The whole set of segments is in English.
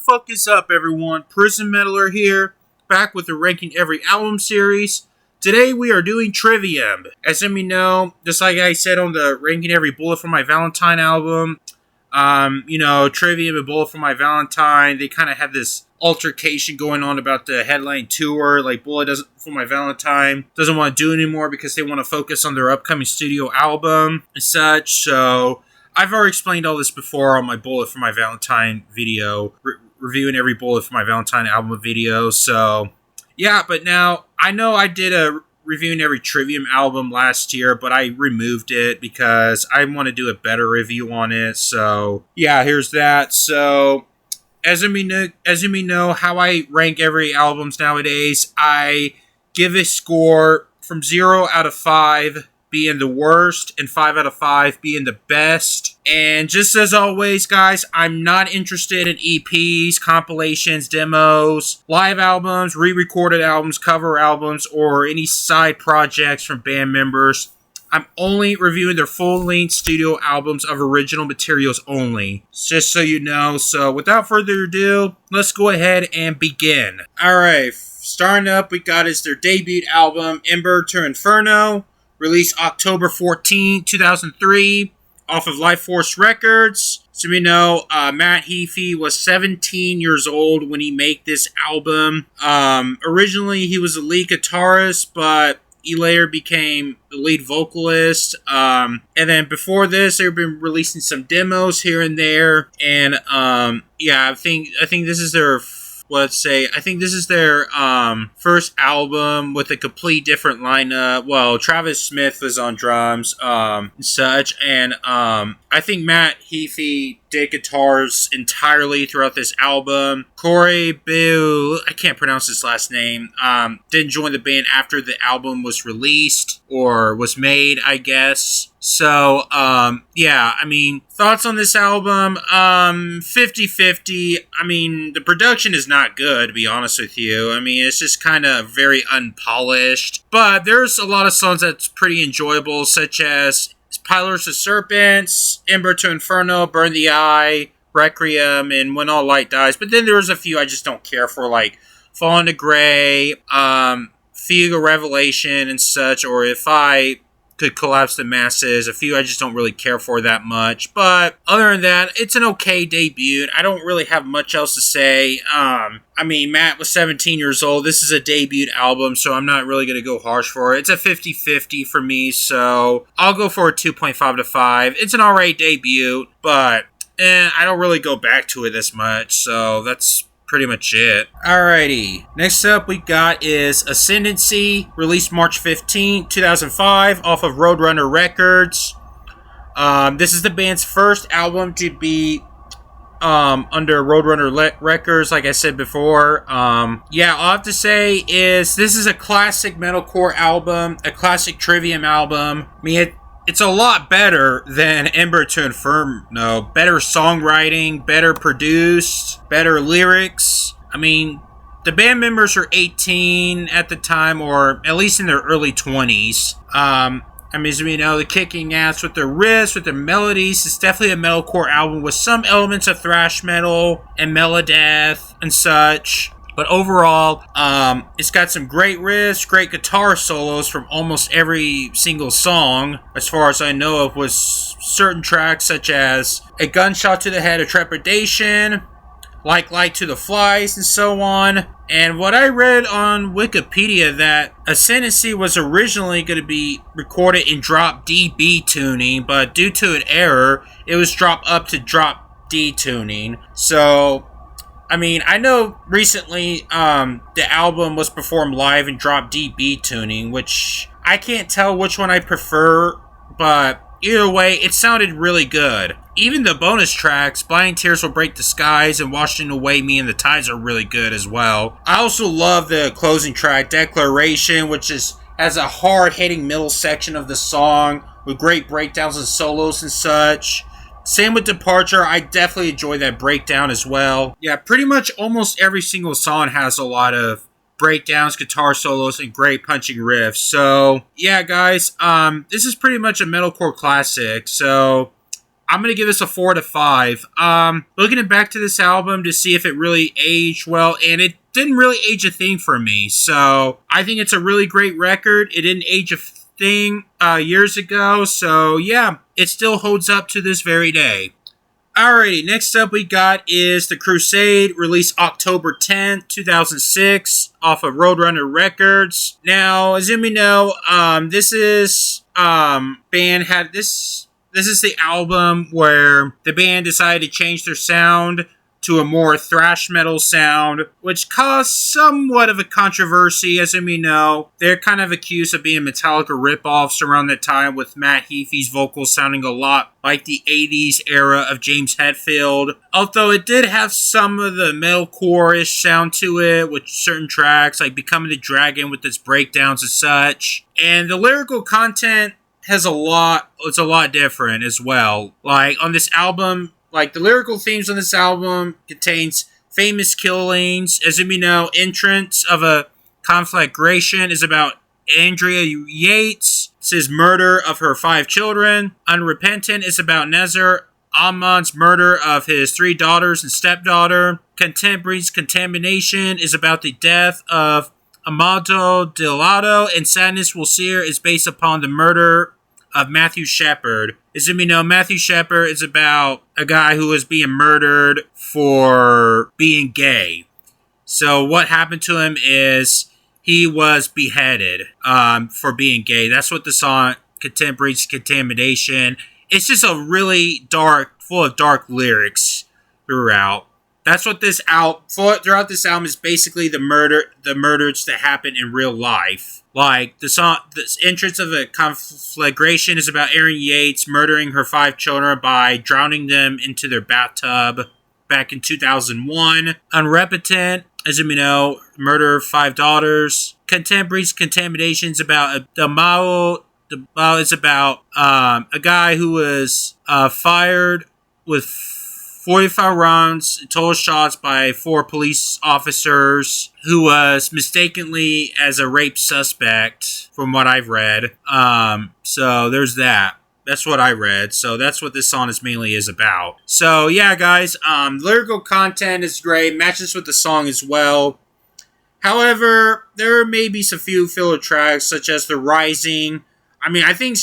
fuck is up, everyone? Prison Meddler here, back with the Ranking Every Album series. Today we are doing Trivium. As some of you know, just like I said on the Ranking Every Bullet for My Valentine album, Trivium and Bullet for My Valentine, they kind of had this altercation going on about the headline tour. Like, Bullet doesn't, for My Valentine, doesn't want to do it anymore because they want to focus on their upcoming studio album and such, so I've already explained all this before on my Bullet for My Valentine video, reviewing every Bullet for My Valentine album video, so yeah, but now, I know I did a reviewing every Trivium album last year, but I removed it because I want to do a better review on it, so yeah, here's that. So as you may know how I rank every albums nowadays, I give a score from 0 out of 5 being the worst, and 5 out of 5 being the best. And just as always, guys, I'm not interested in EPs, compilations, demos, live albums, re-recorded albums, cover albums, or any side projects from band members. I'm only reviewing their full-length studio albums of original materials only, just so you know. So without further ado, let's go ahead and begin. Alright, starting up, we got is their debut album, Ember to Inferno, released October 14, 2003, off of Life Force Records. So we know Matt Heafy was 17 years old when he made this album. Originally, he was a lead guitarist, but he later became the lead vocalist. And then before this, they've been releasing some demos here and there. And I think this is their first album with a complete different lineup. Well, Travis Smith was on drums, and such, and I think Matt Heafy did guitars entirely throughout this album. Corey Bill, I can't pronounce his last name, didn't join the band after the album was released, or was made, I guess. So, thoughts on this album, 50-50. The production is not good, to be honest with you. It's just kind of very unpolished. But there's a lot of songs that's pretty enjoyable, such as Pillars of Serpents, Ember to Inferno, Burn the Eye, Requiem, and When All Light Dies. But then there's a few I just don't care for, like Fall into Grey, Fugue of Revelation, and such, or If I Could Collapse the Masses. A few I just don't really care for that much. But other than that, it's an okay debut. I don't really have much else to say. Matt was 17 years old. This is a debut album, so I'm not really going to go harsh for it. It's a 50-50 for me, so I'll go for a 2.5 to 5. It's an alright debut, but I don't really go back to it as much, so that's pretty much it. Alrighty. Next up we got is Ascendancy, released March 15, 2005, off of Roadrunner Records. This is the band's first album to be under Roadrunner Records, like I said before. All I have to say is this is a classic metalcore album, a classic Trivium album. It's a lot better than Ember to Inferno. Better songwriting, better produced, better lyrics. The band members are 18 at the time, or at least in their early 20s. As we know, the kicking ass with their riffs, with their melodies. It's definitely a metalcore album with some elements of thrash metal and melodeath and such. But overall, it's got some great riffs, great guitar solos from almost every single song, as far as I know of, with certain tracks such as A Gunshot to the Head of Trepidation, Like Light to the Flies, and so on. And what I read on Wikipedia, that Ascendancy was originally going to be recorded in drop D B tuning, but due to an error, it was dropped up to drop D tuning. So I know recently the album was performed live in drop DB tuning, which I can't tell which one I prefer, but either way, it sounded really good. Even the bonus tracks, Blind Tears Will Break the Skies and Washing Away Me and the Tides, are really good as well. I also love the closing track, Declaration, which has a hard-hitting middle section of the song with great breakdowns and solos and such. Same with Departure, I definitely enjoy that breakdown as well. Yeah, pretty much almost every single song has a lot of breakdowns, guitar solos, and great punching riffs. So, yeah, guys, this is pretty much a metalcore classic. So, I'm going to give this a 4 to 5. Looking back to this album to see if it really aged well, and it didn't really age a thing for me. So I think it's a really great record. It didn't age a thing years ago. So yeah, it still holds up to this very day. Alrighty, next up we got is The Crusade, released October 10th, 2006, off of Roadrunner Records. Now, as you may know, this is the album where the band decided to change their sound to a more thrash metal sound, which caused somewhat of a controversy. As you may know, they're kind of accused of being Metallica ripoffs around that time, with Matt Heafy's vocals sounding a lot like the 80s era of James Hetfield. Although it did have some of the metalcore-ish sound to it, with certain tracks like Becoming the Dragon with its breakdowns and such. And the lyrical content it's a lot different as well. Like on this album, like the lyrical themes on this album contains famous killings. As you may know, Entrance of a Conflagration is about Andrea Yates. It's his murder of her 5 children. Unrepentant is about Nezar Ahmad's murder of his 3 daughters and stepdaughter. Content Breeds Contamination is about the death of Amado Delgado, and Sadness Will Sear is based upon the murder of Matthew Shepard. As you may know, Matthew Shepard is about a guy who was being murdered for being gay. So what happened to him is he was beheaded for being gay. That's what the song Content Breeds Contamination. It's just a really dark, full of dark lyrics throughout. That's what throughout this album is basically the murders that happen in real life. Like the Entrance of a Conflagration is about Erin Yates murdering her 5 children by drowning them into their bathtub back in 2001. Unrepentant, as you may know, murder of 5 daughters. Content Breeds Contamination is about it's about a guy who was fired with 45 rounds, total shots by 4 police officers who was mistakenly as a rape suspect, from what I've read. So there's that. That's what I read. So that's what this song mainly is about. So yeah, guys, lyrical content is great, matches with the song as well. However, there may be some few filler tracks, such as The Rising. I mean, I think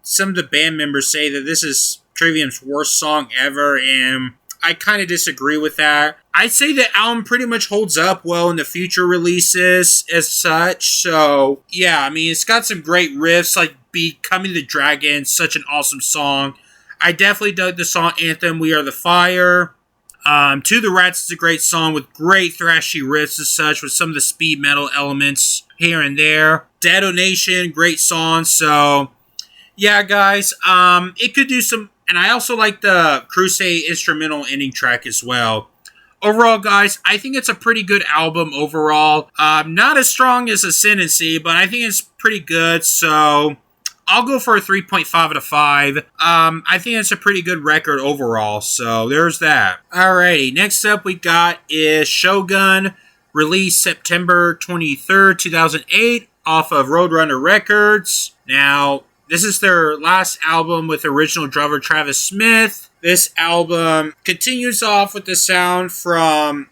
some of the band members say that this is Trivium's worst song ever, and I kind of disagree with that. I'd say the album pretty much holds up well in the future releases as such. So, yeah, I mean, it's got some great riffs, like Becoming the Dragon, such an awesome song. I definitely dug the song anthem, We Are the Fire. To the Rats is a great song with great thrashy riffs as such, with some of the speed metal elements here and there. Detonation, great song. So, yeah, guys, it could do some. And I also like the Crusade instrumental ending track as well. Overall, guys, I think it's a pretty good album overall. Not as strong as Ascendancy, but I think it's pretty good. So I'll go for a 3.5 out of 5. I think it's a pretty good record overall. So there's that. Alrighty, next up we got is Shogun, released September 23rd, 2008, off of Roadrunner Records. Now, this is their last album with original drummer Travis Smith. This album continues off with the sound from,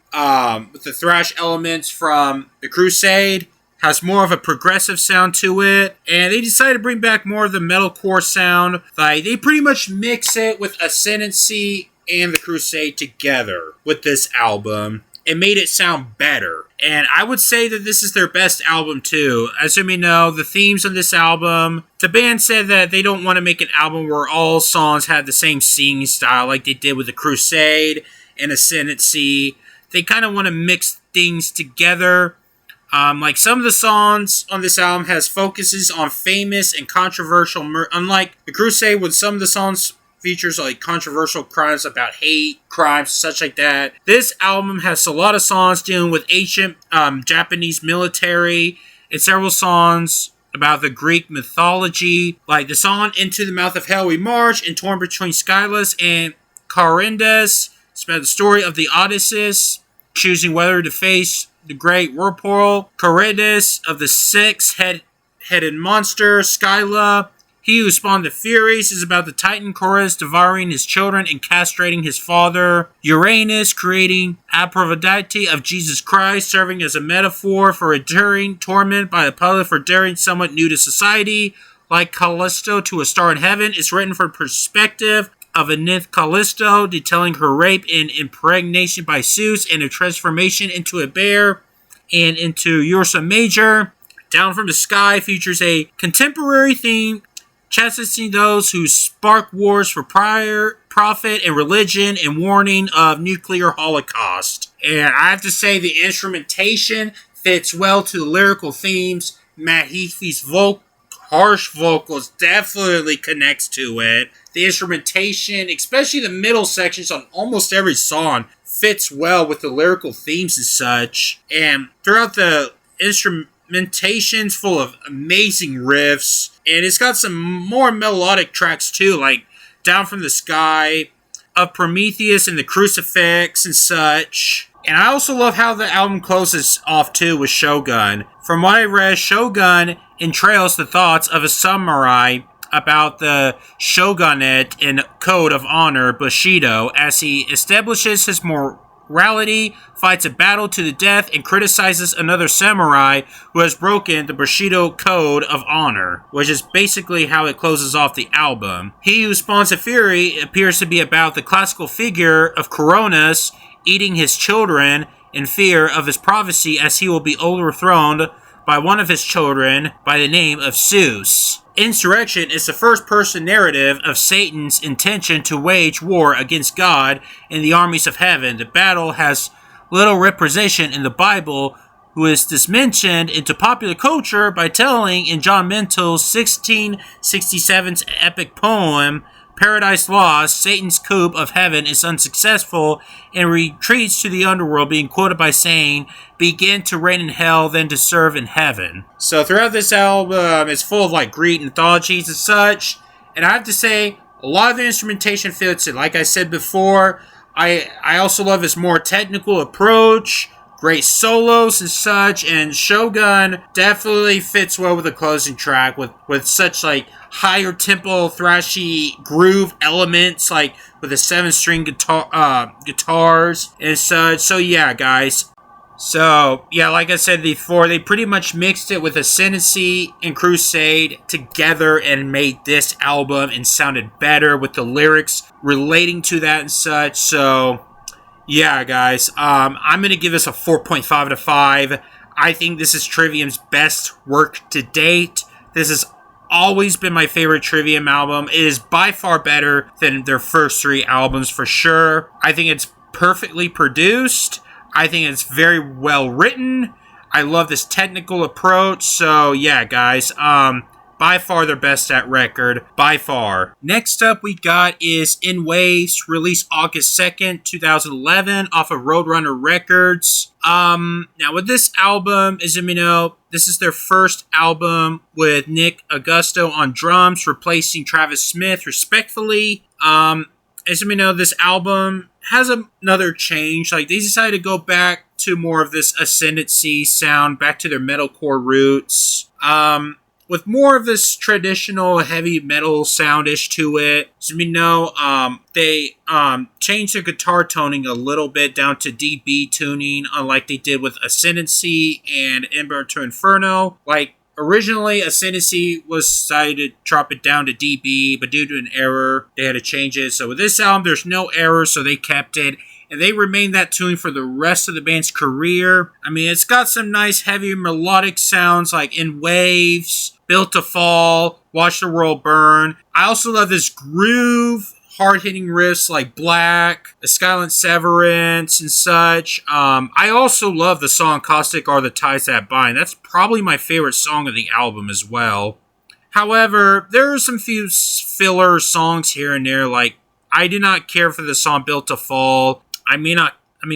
with the thrash elements from The Crusade. Has more of a progressive sound to it. And they decided to bring back more of the metalcore sound. Like, they pretty much mix it with Ascendancy and The Crusade together with this album. It made it sound better. And I would say that this is their best album too. As you may know, the themes on this album, the band said that they don't want to make an album where all songs have the same singing style like they did with The Crusade and Ascendancy. They kind of want to mix things together. Like some of the songs on this album has focuses on famous and controversial unlike The Crusade, with some of the songs features like controversial crimes about hate crimes, such like that. This album has a lot of songs dealing with ancient Japanese military, and several songs about the Greek mythology, like the song Into the Mouth of Hell We March and Torn Between Skyless and Charybdis. It's about the story of the Odysseus choosing whether to face the great whirlpool. Charybdis of the 6-headed monster. Skyla, He Who Spawned the Furies is about the Titan Chorus devouring his children and castrating his father. Uranus creating Aphrodite of Jesus Christ, serving as a metaphor for enduring torment by the public for daring somewhat new to society. Like Callisto to a star in heaven, it's written from perspective of a nymph Callisto, detailing her rape and impregnation by Zeus and a transformation into a bear and into Ursa Major. Down from the Sky features a contemporary theme chastening those who spark wars for profit and religion and warning of nuclear holocaust. And I have to say the instrumentation fits well to the lyrical themes. Matt Heafy's harsh vocals definitely connects to it. The instrumentation, especially the middle sections on almost every song, fits well with the lyrical themes and such. And throughout the instrumentation's full of amazing riffs, and it's got some more melodic tracks too, like Down from the Sky, of Prometheus and the Crucifix and such. And I also love how the album closes off too with Shogun. From what I read, Shogun entrails the thoughts of a samurai about the shogunate and code of honor Bushido as he establishes his morality, fights a battle to the death, and criticizes another samurai who has broken the Bushido code of honor, which is basically how it closes off the album. He Who Spawns a Fury appears to be about the classical figure of Cronus eating his children in fear of his prophecy as he will be overthrown by one of his children by the name of Zeus. Insurrection is the first-person narrative of Satan's intention to wage war against God and the armies of heaven. The battle has little representation in the Bible, who is dismentioned into popular culture by telling in John Mental's 1667's epic poem, Paradise Lost, Satan's coup of heaven is unsuccessful and retreats to the underworld, being quoted by saying, "Begin to reign in hell, then to serve in heaven." So throughout this album, it's full of like Greek anthologies and such. And I have to say, a lot of the instrumentation fits it. Like I said before, I also love his more technical approach, great solos and such, and Shogun definitely fits well with the closing track with such like higher tempo thrashy groove elements, like with the 7-string guitars and such. So yeah, guys. So yeah, like I said before, they pretty much mixed it with Ascendancy and Crusade together and made this album and sounded better with the lyrics relating to that and such. So yeah, guys, I'm going to give this a 4.5 out of 5. I think this is Trivium's best work to date. This has always been my favorite Trivium album. It is by far better than their first 3 albums for sure. I think it's perfectly produced. I think it's very well written. I love this technical approach. So yeah, guys, by far their best at record. By far. Next up we got is In Waves, released August 2nd, 2011, off of Roadrunner Records. Now with this album, as you may know, this is their first album with Nick Augusto on drums, replacing Travis Smith, respectfully. As you may know, this album has another change. Like, they decided to go back to more of this Ascendancy sound, back to their metalcore roots. With more of this traditional heavy metal soundish to it. As we know, they changed their guitar toning a little bit down to DB tuning, unlike they did with Ascendancy and Ember to Inferno. Like, originally, Ascendancy was decided to drop it down to DB, but due to an error, they had to change it. So with this album, there's no error, so they kept it. And they remained that tune for the rest of the band's career. I mean, it's got some nice heavy melodic sounds like In Waves, Built to Fall, Watch the World Burn. I also love this groove, hard-hitting riffs like Black, The Skyline Severance, and such. I also love the song Caustic Are the Ties That Bind. That's probably my favorite song of the album as well. However, there are some few filler songs here and there, like I do not care for the song Built to Fall. I mean,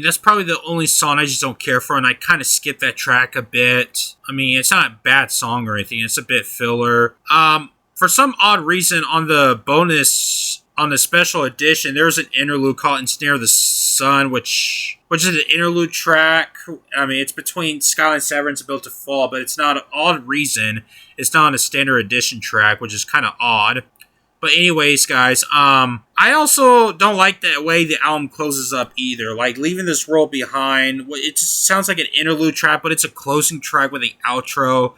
that's probably the only song I just don't care for, and I kind of skip that track a bit. I mean, it's not a bad song or anything. It's a bit filler. For some odd reason, on the special edition, there was an interlude called Ensnare the Sun, which which is an interlude track. I mean, it's between Skyline Severance and Built to Fall, but it's not an odd reason. It's not a standard edition track, which is kind of odd. But anyways, guys, I also don't like the way the album closes up either. Like, Leaving This World Behind, it just sounds like an interlude track, but it's a closing track with an outro.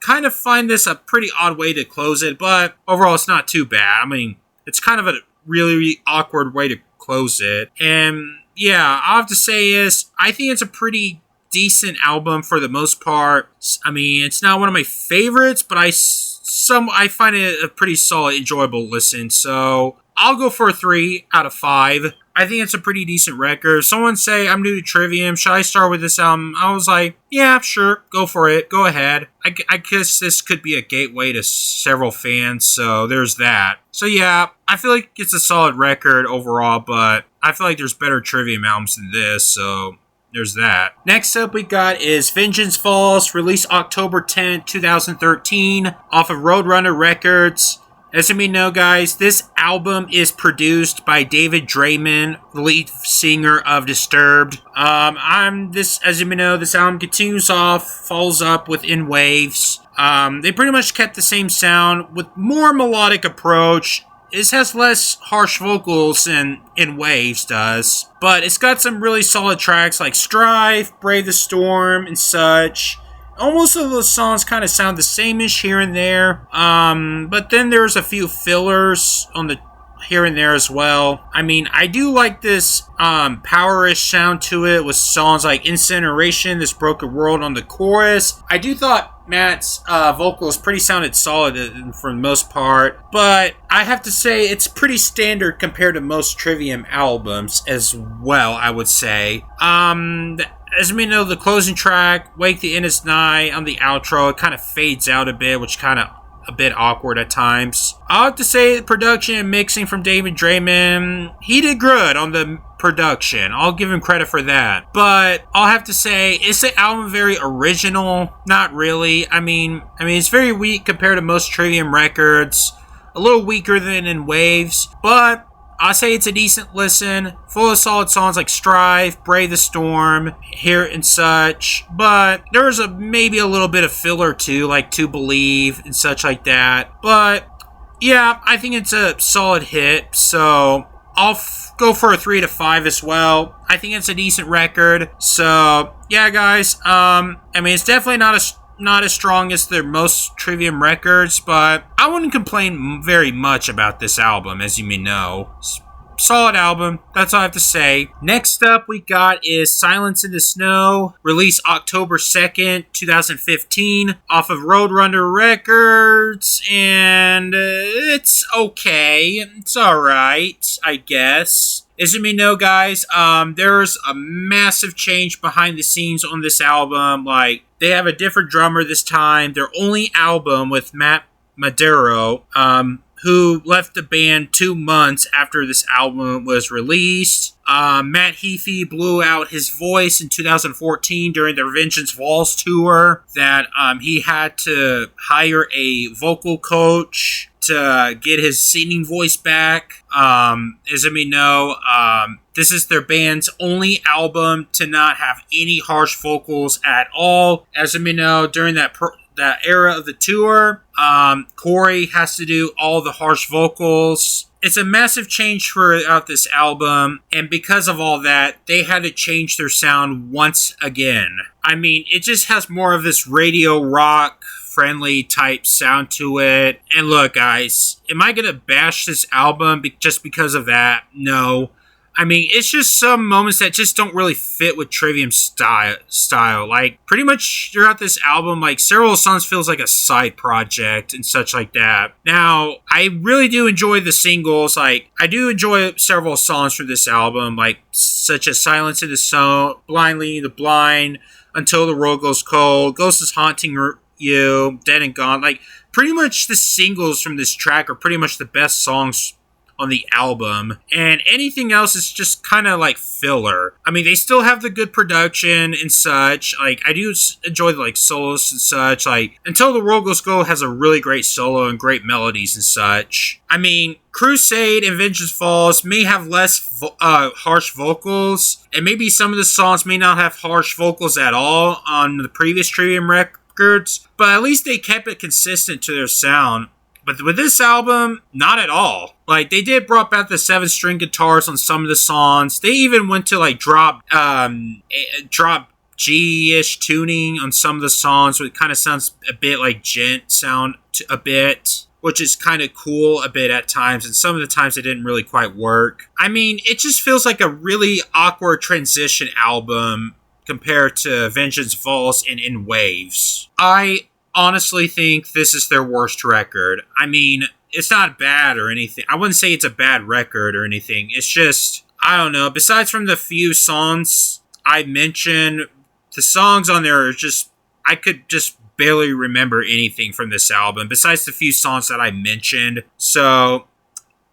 Kind of find this a pretty odd way to close it, but overall it's not too bad. I mean, it's kind of a really awkward way to close it. And yeah, all I have to say is, I think it's a pretty decent album for the most part. I mean, it's not one of my favorites, but I find it a pretty solid, enjoyable listen. So I'll go for a 3 out of 5. I think it's a pretty decent record. Someone say I'm new to Trivium. Should I start with this album? I was like, yeah, sure, go for it. Go ahead. I guess this could be a gateway to several fans, so there's that. So yeah, I feel like it's a solid record overall, but I feel like there's better Trivium albums than this, so there's that. Next up we got is Vengeance Falls, released October 10th, 2013, off of Roadrunner Records. As you may know, guys, this album is produced by David Draymond, the lead singer of Disturbed. As you may know, this album follows up with In Waves. They pretty much kept the same sound with more melodic approach. It has less harsh vocals than In Waves does, but it's got some really solid tracks like Strive, Brave the Storm, and such. Almost all those songs kind of sound the same-ish here and there, but then there's a few fillers on the here and there as well. I mean, I do like this power-ish sound to it with songs like Incineration, This Broken World on the chorus. I do thought Matt's vocals sounded solid for the most part, but I have to say it's pretty standard compared to most Trivium albums as well, I would say. As we know, the closing track, Wake the End is Nigh, on the outro, it kind of fades out a bit, which kind of a bit awkward at times. I'll have to say the production and mixing from David Draymond, he did good on the production. I'll give him credit for that. But I'll have to say, is the album very original? Not really. I mean, it's very weak compared to most Trivium records. A little weaker than In Waves, but I'll say it's a decent listen, full of solid songs like Strive, Brave the Storm, Here and such, but there's maybe a little bit of filler too, like To Believe and such like that. But yeah, I think it's a solid hit, so I'll go for a 3 to 5 as well. I think it's a decent record. So yeah, guys, it's definitely not as strong as their most Trivium records, but I wouldn't complain very much about this album, as you may know. Solid album, that's all I have to say. Next up we got is Silence in the Snow, released October 2nd, 2015, off of Roadrunner Records, and it's okay. It's alright, I guess. As you may know, guys, there's a massive change behind the scenes on this album. Like, they have a different drummer this time. Their only album with Matt Madero, who left the band 2 months after this album was released. Matt Heafy blew out his voice in 2014 during their Vengeance Falls tour, that he had to hire a vocal coach to get his singing voice back. As you may know, this is their band's only album to not have any harsh vocals at all. As you may know, during that era of the tour, Corey has to do all the harsh vocals. It's a massive change throughout this album, and because of all that, they had to change their sound once again. I mean, it just has more of this radio rock friendly type sound to it. And look, guys, am I gonna bash this album just because of that? No. I mean, it's just some moments that just don't really fit with Trivium's style. Like, pretty much throughout this album, like, several songs feels like a side project and such like that. Now, I really do enjoy the singles. Like, I do enjoy several songs from this album, like, such as Silence in the Snow, Blind Leading the Blind, Until the World Goes Cold, Ghost is Haunting You, Dead and Gone. Like, pretty much the singles from this track are pretty much the best songs on the album, and anything else is just kind of like filler. I mean, they still have the good production and such. Like, I do enjoy like solos and such. Like, Until the World Goes Gold has a really great solo and great melodies and such. I mean, Crusade and Vengeance Falls may have less harsh vocals, and maybe some of the songs may not have harsh vocals at all on the previous Trivium records, but at least they kept it consistent to their sound. But with this album, not at all. Like, they did brought back the 7-string guitars on some of the songs. They even went to like drop G-ish tuning on some of the songs, so it kind of sounds a bit like gent sound a bit, which is kind of cool a bit at times, and some of the times it didn't really quite work. I mean, it just feels like a really awkward transition album compared to Vengeance Falls and In Waves. I honestly think this is their worst record. I mean, it's not bad or anything. I wouldn't say it's a bad record or anything. It's just, I don't know. Besides from the few songs I mentioned, the songs on there are just, I could just barely remember anything from this album besides the few songs that I mentioned. So,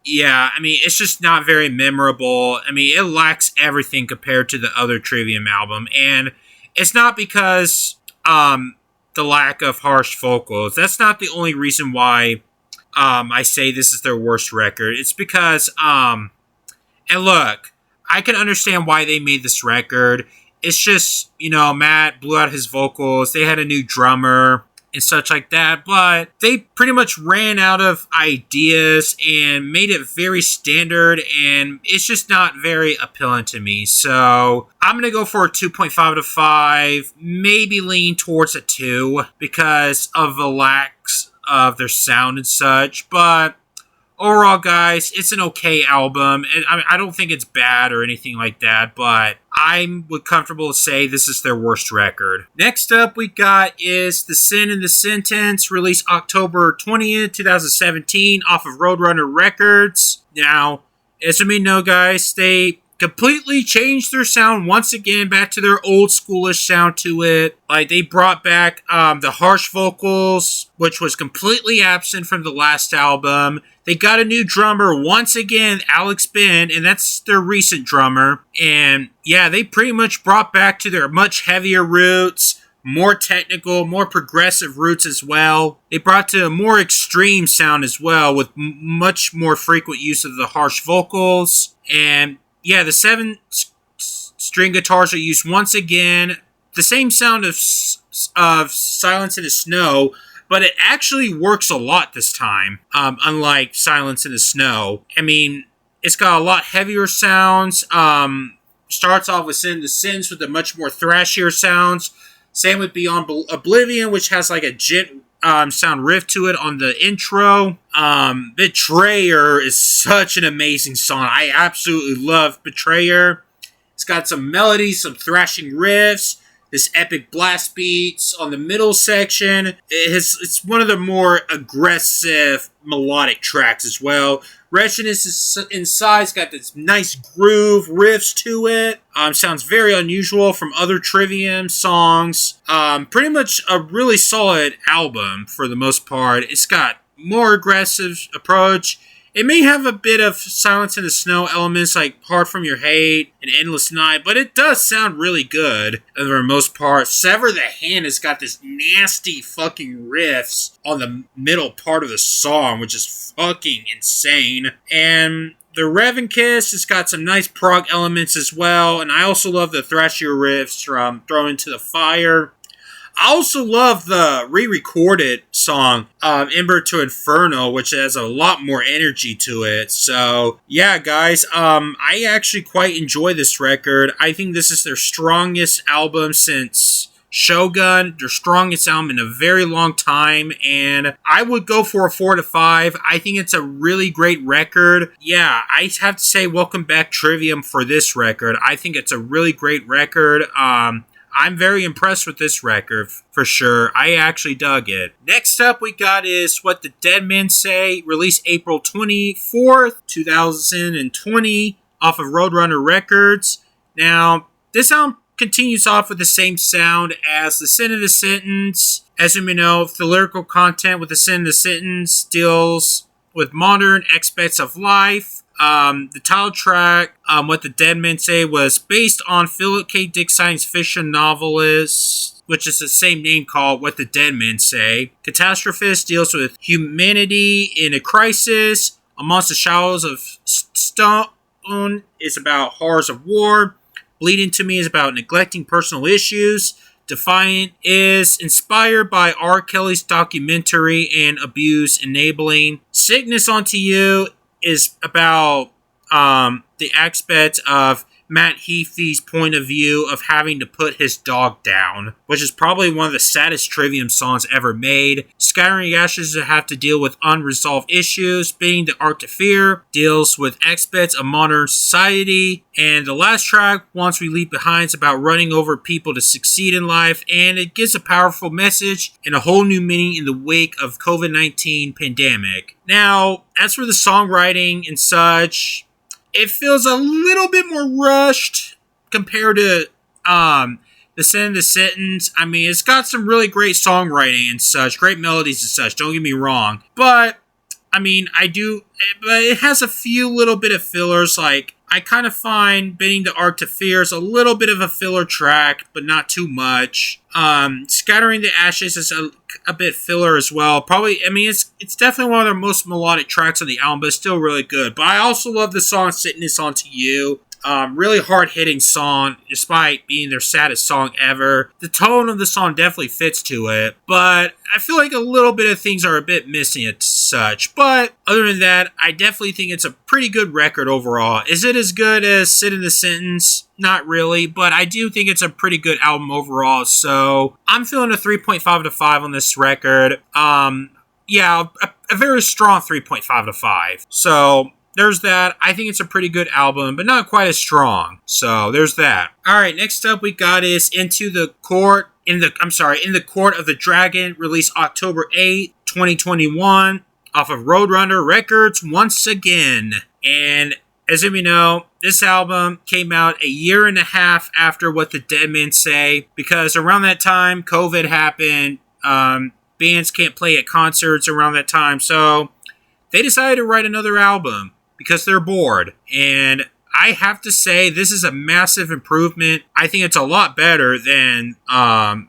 yeah, I mean, it's just not very memorable. I mean, it lacks everything compared to the other Trivium album. And it's not because, the lack of harsh vocals. That's not the only reason why I say this is their worst record. It's because, and look, I can understand why they made this record. It's just, you know, Matt blew out his vocals. They had a new drummer and such like that, but they pretty much ran out of ideas and made it very standard, and it's just not very appealing to me. So I'm going to go for a 2.5 out of 5, maybe lean towards a 2 because of the lacks of their sound and such, but overall, guys, it's an okay album. I don't think it's bad or anything like that, but I would comfortable say this is their worst record. Next up we got is The Sin and the Sentence, released October 20th, 2017, off of Roadrunner Records. Now, as you may know, guys, they completely changed their sound once again back to their old schoolish sound to it. Like, they brought back the harsh vocals, which was completely absent from the last album. They got a new drummer once again, Alex Ben, and that's their recent drummer. And yeah, they pretty much brought back to their much heavier roots, more technical, more progressive roots as well. They brought to a more extreme sound as well, with much more frequent use of the harsh vocals. And yeah, the 7-string guitars are used once again. The same sound of Silence in the Snow, but it actually works a lot this time, unlike Silence in the Snow. I mean, it's got a lot heavier sounds. Starts off with Sin and the Sins with a much more thrashier sounds. Same with Beyond Oblivion, which has like a gent sound riff to it on the intro. Betrayer is such an amazing song. I absolutely love Betrayer. It's got some melodies, some thrashing riffs, this epic blast beats on the middle section. It's one of the more aggressive melodic tracks as well. Wretchedness Inside's got this nice groove riffs to it. Sounds very unusual from other Trivium songs. Pretty much a really solid album for the most part. It's got more aggressive approach. It may have a bit of Silence in the Snow elements like Hard From Your Hate and Endless Night, but it does sound really good for the most part. Sever the Hand has got this nasty fucking riffs on the middle part of the song, which is fucking insane. And the Revan Kiss has got some nice prog elements as well, and I also love the thrashier riffs from Thrown Into the Fire. I also love the re-recorded song, Ember to Inferno, which has a lot more energy to it. So, yeah, guys, I actually quite enjoy this record. I think this is their strongest album since Shogun, their strongest album in a very long time, and I would go for a 4 to 5. I think it's a really great record. Yeah, I have to say welcome back Trivium for this record. I think it's a really great record. I'm very impressed with this record, for sure. I actually dug it. Next up we got is What the Dead Men Say, released April 24th, 2020, off of Roadrunner Records. Now, this album continues off with the same sound as The Sin of the Sentence. As you may know, the lyrical content with The Sin of the Sentence deals with modern aspects of life. The title track, What the Dead Men Say, was based on Philip K. Dick science fiction novelist, which is the same name, called What the Dead Men Say. Catastrophist deals with humanity in a crisis. Amongst the Shadows of Stone is about horrors of war. Bleeding to Me is about neglecting personal issues. Defiant is inspired by R. Kelly's documentary and abuse enabling. Sickness Onto You is about the aspect of Matt Heafy's point of view of having to put his dog down, which is probably one of the saddest Trivium songs ever made. Scattering Ashes have to deal with unresolved issues. Being the Art to Fear deals with aspects of modern society. And the last track, Once We Leave Behind, is about running over people to succeed in life, and it gives a powerful message and a whole new meaning in the wake of COVID-19 pandemic. Now, as for the songwriting and such, it feels a little bit more rushed compared to The Sin and the Sentence. I mean, it's got some really great songwriting and such, great melodies and such, don't get me wrong. But, I mean, but it has a few little bit of fillers. Like, I kind of find Bending the Art to Fear is a little bit of a filler track, but not too much. Scattering the Ashes is a bit filler as well. Probably, I mean, it's definitely one of the most melodic tracks on the album, but it's still really good. But I also love the song Sickness Onto You. Really hard-hitting song, despite being their saddest song ever. The tone of the song definitely fits to it, but I feel like a little bit of things are a bit missing as such. But other than that, I definitely think it's a pretty good record overall. Is it as good as Sin in the Sentence? Not really, but I do think it's a pretty good album overall, so I'm feeling a 3.5 to 5 on this record. Yeah, a very strong 3.5 to 5. So there's that. I think it's a pretty good album, but not quite as strong. So there's that. Alright, next up we got is In the Court of the Dragon, released October 8th, 2021, off of Roadrunner Records once again. And as you know, this album came out a year and a half after What the Dead Men Say, because around that time, COVID happened. Bands can't play at concerts around that time, so they decided to write another album because they're bored. And I have to say, this is a massive improvement. I think it's a lot better than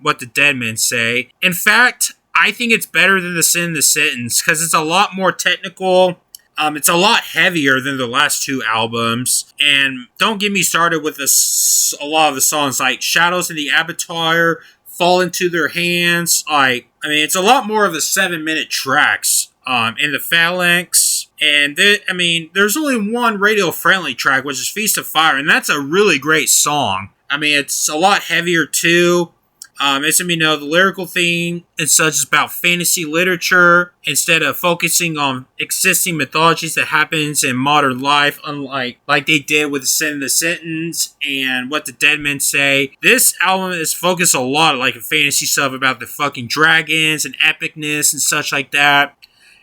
What the Dead Men Say. In fact, I think it's better than The Sin and the Sentence because it's a lot more technical. It's a lot heavier than the last two albums. And don't get me started with a lot of the songs like Shadows in the Abattoir, Fall Into Their Hands. It's a lot more of the 7-minute tracks in the Phalanx. And there's only one radio-friendly track, which is Feast of Fire, and that's a really great song. I mean, it's a lot heavier too. The lyrical theme and such is about fantasy literature instead of focusing on existing mythologies that happens in modern life, unlike like they did with The Sin and the Sentence and What the Dead Men Say. This album is focused a lot like fantasy stuff about the fucking dragons and epicness and such like that,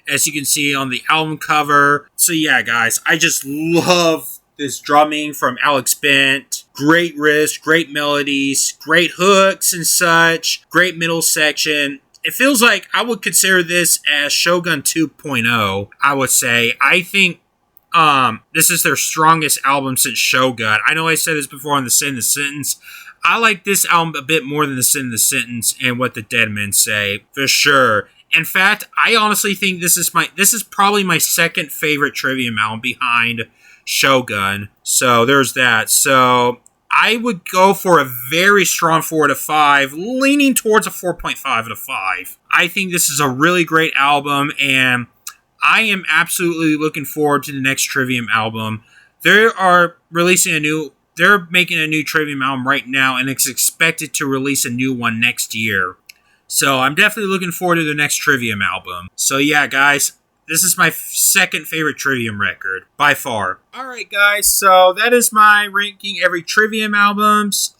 as you can see on the album cover. So yeah, guys, I just love this drumming from Alex Bent. Great riffs, great melodies, great hooks and such, great middle section. It feels like I would consider this as Shogun 2.0, I would say. I think this is their strongest album since Shogun. I know I said this before on The Sin and the Sentence. I like this album a bit more than The Sin and the Sentence and What the Dead Men Say, for sure. In fact, I honestly think this is probably my second favorite Trivium album behind Shogun. So there's that. So I would go for a very strong 4 to 5, leaning towards a 4.5 to 5. I think this is a really great album, and I am absolutely looking forward to the next Trivium album. They're making a new Trivium album right now, and it's expected to release a new one next year. So I'm definitely looking forward to the next Trivium album. So yeah, guys, this is my second favorite Trivium record, by far. Alright, guys, so that is my ranking every Trivium albums.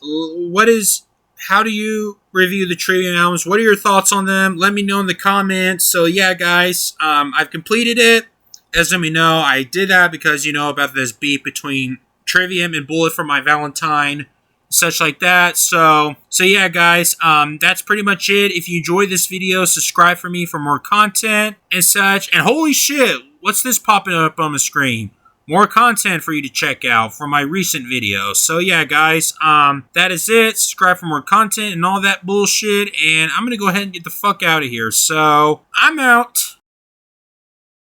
How do you review the Trivium albums? What are your thoughts on them? Let me know in the comments. So yeah, guys, I've completed it. As you know, I did that because about this beef between Trivium and Bullet for My Valentine, such like that. So yeah, guys, that's pretty much it. If you enjoyed this video, subscribe for me for more content and such. And holy shit, what's this popping up on the screen? more content for you to check out from my recent videos. So yeah, guys, that is it. Subscribe for more content and all that bullshit, and I'm gonna go ahead and get the fuck out of here. So I'm out.